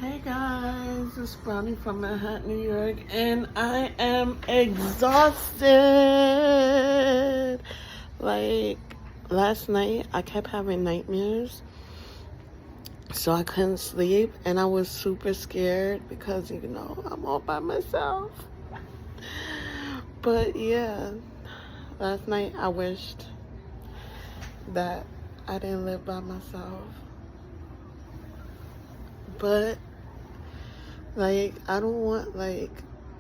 Hey guys, it's Brownie from Manhattan, New York, and I am exhausted. Like, last night, I kept having nightmares, so I couldn't sleep, and I was super scared because, I'm all by myself. But yeah, last night I wished that I didn't live by myself. But I don't want,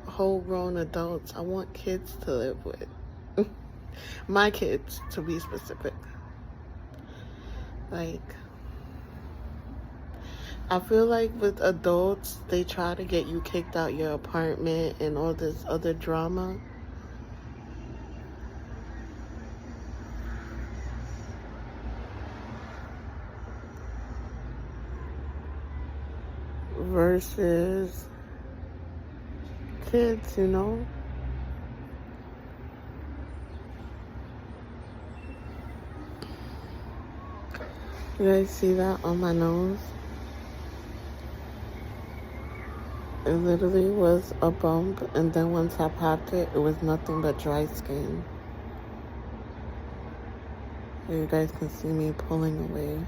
whole grown adults. I want kids to live with. My kids, to be specific. I feel like with adults, they try to get you kicked out your apartment and all this other drama. Versus kids, You guys see that on my nose? It literally was a bump, and then once I popped it, it was nothing but dry skin. You guys can see me pulling away.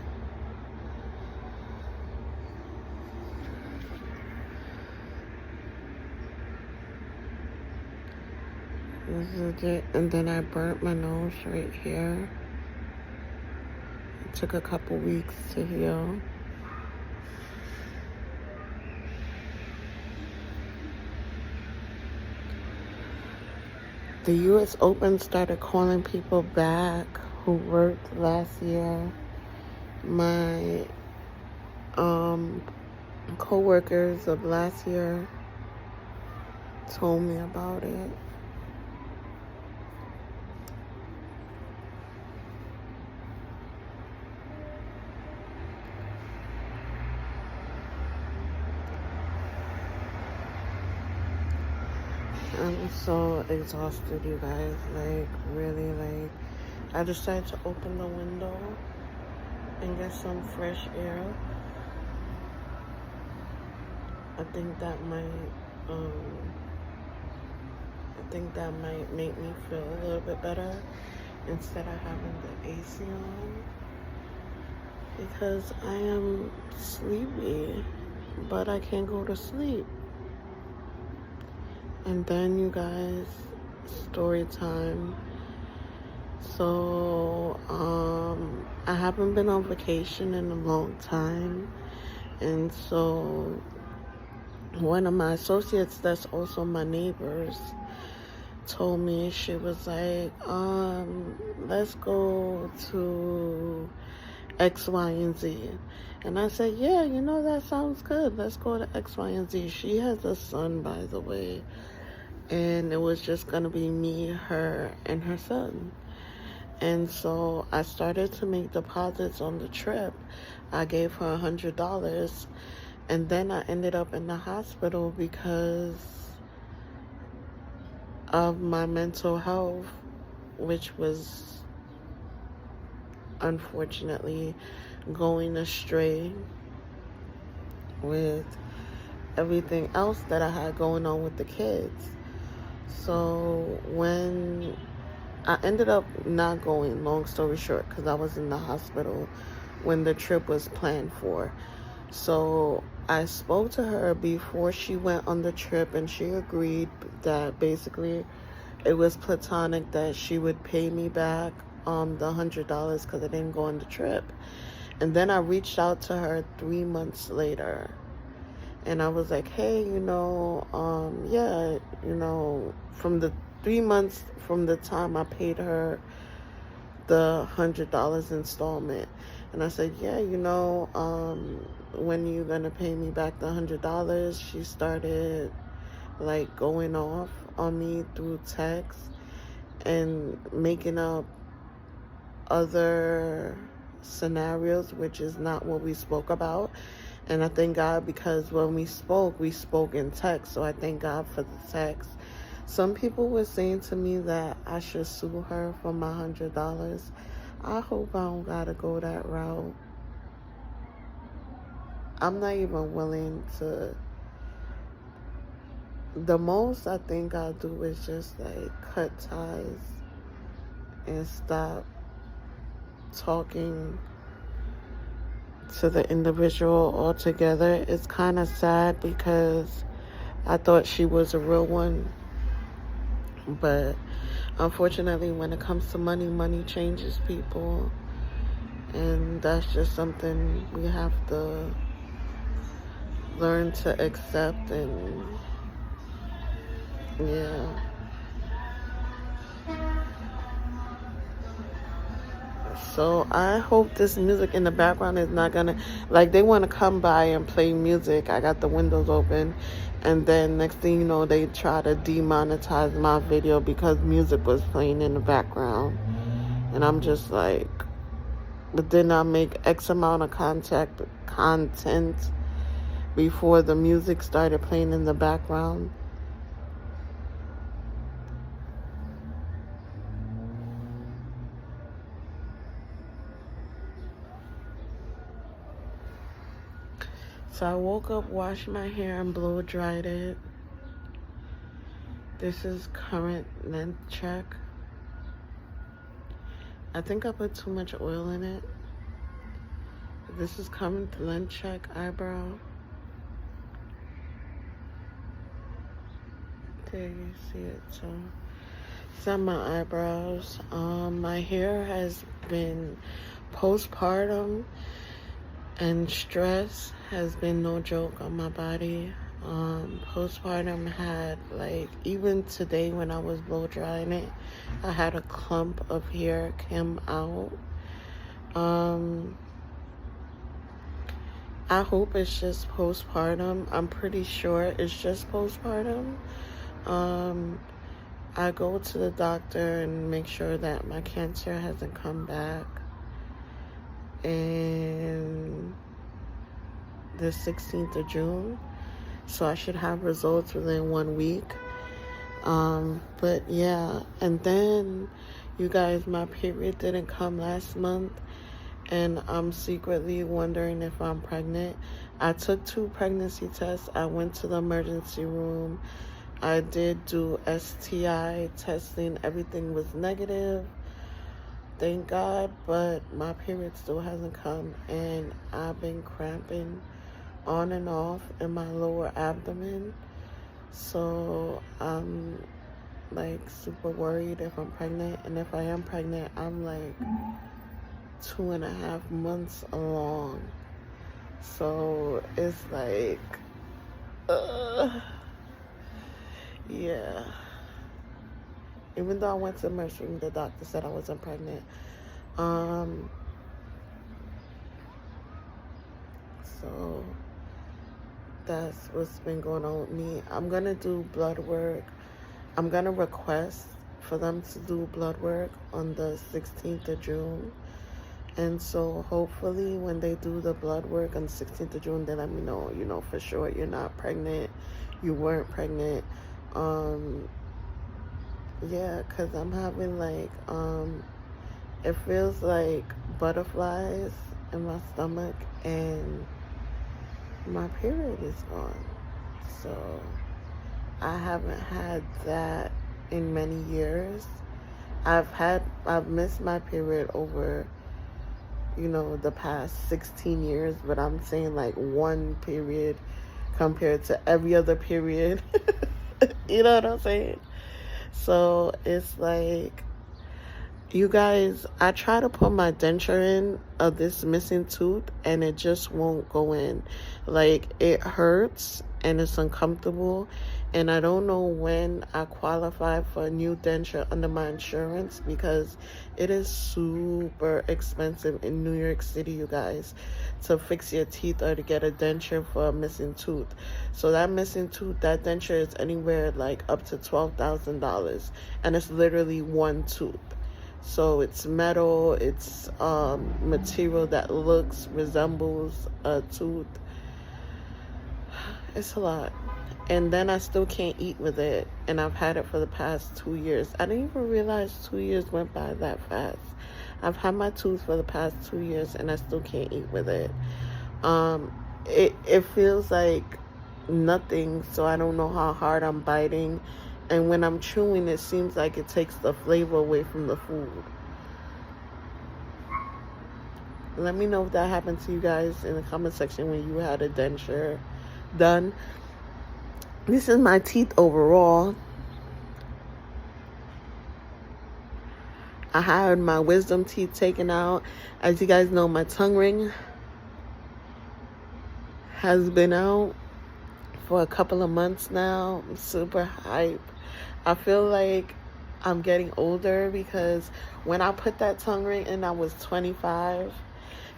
This is legit. And then I burnt my nose right here. It took a couple weeks to heal. The US Open started calling people back who worked last year. My co-workers of last year told me about it. I'm so exhausted, you guys. Really, I decided to open the window and get some fresh air. I think that might make me feel a little bit better instead of having the AC on, because I am sleepy, but I can't go to sleep. And then, you guys, story time. So, I haven't been on vacation in a long time. And so, one of my associates that's also my neighbors told me, she was like, let's go to X, Y, and Z. And I said, yeah, that sounds good. Let's go to X, Y, and Z. She has a son, by the way. And it was just going to be me, her, and her son. And so I started to make deposits on the trip. I gave her $100. And then I ended up in the hospital because of my mental health, which was unfortunately going astray with everything else that I had going on with the kids. So when I ended up not going, long story short, because I was in the hospital when the trip was planned for. So I spoke to her before she went on the trip, and she agreed that basically it was platonic, that she would pay me back the $100 because I didn't go on the trip. And then I reached out to her 3 months later, and I was like, hey, from the 3 months from the time I paid her the $100 installment, and I said, yeah, when you gonna pay me back the $100? She started going off on me through text and making up other scenarios, which is not what we spoke about. And I thank God, because when we spoke in text, so I thank God for the text. Some people were saying to me that I should sue her for my $100. I hope I don't gotta go that route. I'm not even willing to. The most I think I'll do is just like cut ties and stop talking to the individual altogether. It's kind of sad because I thought she was a real one, but unfortunately, when it comes to money, money changes people, and that's just something we have to learn to accept. And yeah. So I hope this music in the background is not gonna, like, they want to come by and play music. I got the windows open, and then next thing you know, they try to demonetize my video because music was playing in the background. And I'm just like, but then I make X amount of content before the music started playing in the background. So I woke up, washed my hair, and blow dried it. This is current length check. I think I put too much oil in it. This is current length check eyebrow. There you see it. So these are my eyebrows. My hair has been postpartum, and stress has been no joke on my body. Postpartum had, like, even today when I was blow drying it, I had a clump of hair come out. I hope it's just postpartum. I'm pretty sure it's just postpartum. I go to the doctor and make sure that my cancer hasn't come back. And the 16th of June. So I should have results within 1 week. But yeah, and then you guys, my period didn't come last month, and I'm secretly wondering if I'm pregnant. I took 2 pregnancy tests. I went to the emergency room. I did do STI testing. Everything was negative. Thank God, but my period still hasn't come, and I've been cramping on and off in my lower abdomen. So I'm like super worried if I'm pregnant, and if I am pregnant, I'm like 2.5 months along. So it's like, yeah. Even though I went to the emergency room, the doctor said I wasn't pregnant. So that's what's been going on with me. I'm going to do blood work. I'm going to request for them to do blood work on the 16th of June. And so hopefully when they do the blood work on the 16th of June, they let me know, you know, for sure you're not pregnant. You weren't pregnant. Yeah, because I'm having like, it feels like butterflies in my stomach, and my period is gone. So I haven't had that in many years. I've missed my period over, you know, the past 16 years, but I'm saying like one period compared to every other period. You know what I'm saying? So it's like, you guys, I try to put my denture in of this missing tooth, and it just won't go in. Like, it hurts and it's uncomfortable, and I don't know when I qualify for a new denture under my insurance, because it is super expensive in New York City, you guys, to fix your teeth or to get a denture for a missing tooth. So that missing tooth, that denture is anywhere like up to $12,000, and it's literally one tooth. So it's metal, it's material that resembles a tooth. It's a lot. And then I still can't eat with it, and I've had it for the past 2 years. I didn't even realize 2 years went by that fast. I've had my tooth for the past 2 years, and I still can't eat with it. it feels like nothing, so I don't know how hard I'm biting. And when I'm chewing, it seems like it takes the flavor away from the food. Let me know if that happened to you guys in the comment section when you had a denture done. This is my teeth overall. I had my wisdom teeth taken out. As you guys know, my tongue ring has been out for a couple of months now. I'm super hype. I feel like I'm getting older because when I put that tongue ring in, I was 25.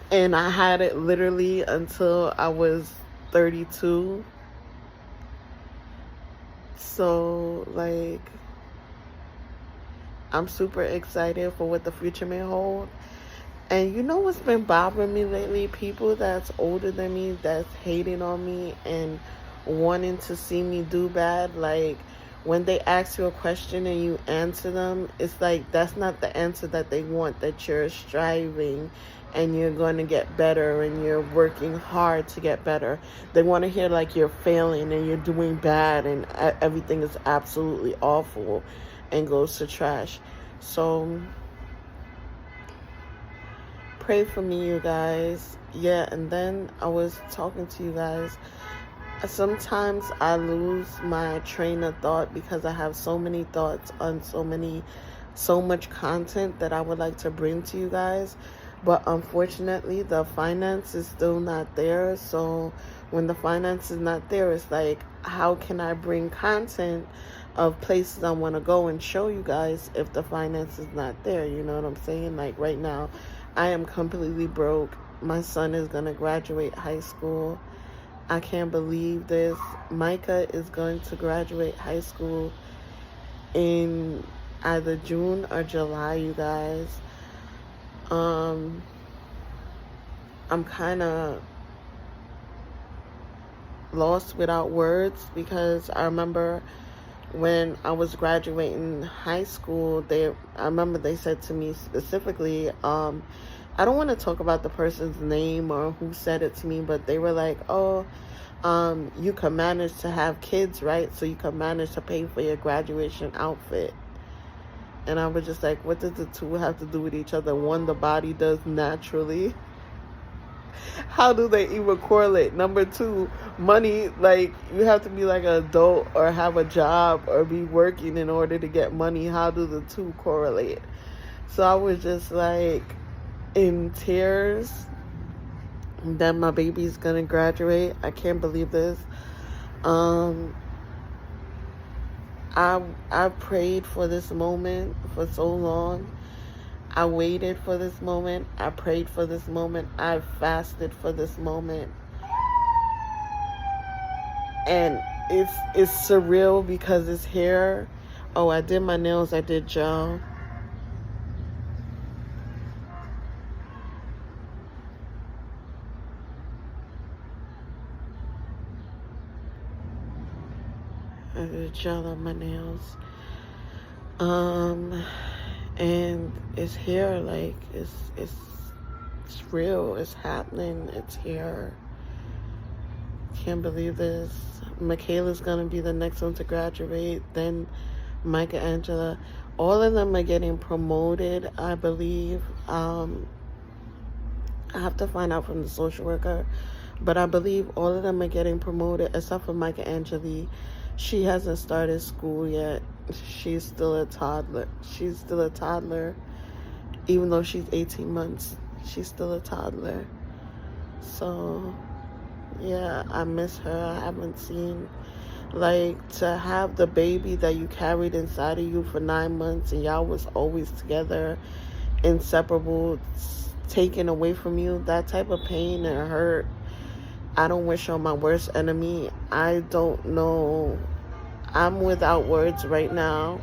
And I had it literally until I was 32. So, like, I'm super excited for what the future may hold. And you know what's been bothering me lately? People that's older than me that's hating on me and wanting to see me do bad. Like, when they ask you a question and you answer them, it's like that's not the answer that they want, that you're striving and you're going to get better and you're working hard to get better. They want to hear like you're failing and you're doing bad and everything is absolutely awful and goes to trash. So pray for me, you guys. Yeah, and then I was talking to you guys. Sometimes I lose my train of thought because I have so many thoughts on so much content that I would like to bring to you guys. But unfortunately, the finance is still not there. So when the finance is not there, it's like, how can I bring content of places I want to go and show you guys if the finance is not there? You know what I'm saying? Like right now, I am completely broke. My son is going to graduate high school. I can't believe this. Micah is going to graduate high school in either June or July, you guys. I'm kind of lost without words because I remember when I was graduating high school, I remember they said to me specifically, I don't want to talk about the person's name or who said it to me, but they were like, oh, you can manage to have kids, right? So you can manage to pay for your graduation outfit. And I was just like, what does the two have to do with each other? One, the body does naturally. How do they even correlate? Number two, money, like you have to be like an adult or have a job or be working in order to get money. How do the two correlate? So I was just like in tears that my baby's gonna graduate. I can't believe this. I prayed for this moment for so long. I waited for this moment. I prayed for this moment. I fasted for this moment. And it's surreal because it's here. Oh, I did my nails. I did gel. I did gel on my nails. And it's here, like it's real, it's happening, it's here. Can't believe this. Michaela's gonna be the next one to graduate, then Micah, Angela. All of them are getting promoted, I believe. I have to find out from the social worker, but I believe all of them are getting promoted except for Micah Angeli. She hasn't started school yet. She's still a toddler. Even though she's 18 months. She's still a toddler. So, yeah, I miss her. I haven't seen, like, to have the baby that you carried inside of you for 9 months and y'all was always together, inseparable, taken away from you, that type of pain and hurt, I don't wish on my worst enemy. I don't know. I'm without words right now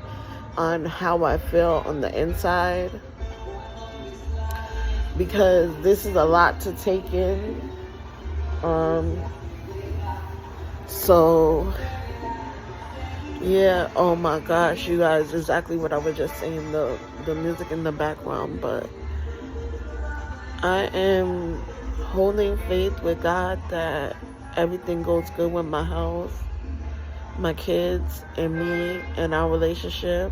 on how I feel on the inside because this is a lot to take in. So yeah, oh my gosh, you guys, exactly what I was just saying, the music in the background, but I am holding faith with God that everything goes good with my health, my kids, and me, and our relationship.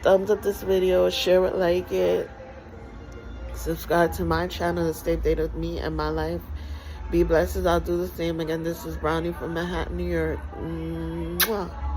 Thumbs up this video, share it, like it, subscribe to my channel to stay updated with me and my life. Be blessed as I'll do the same. Again, this is Brownie from Manhattan, New York. Mwah.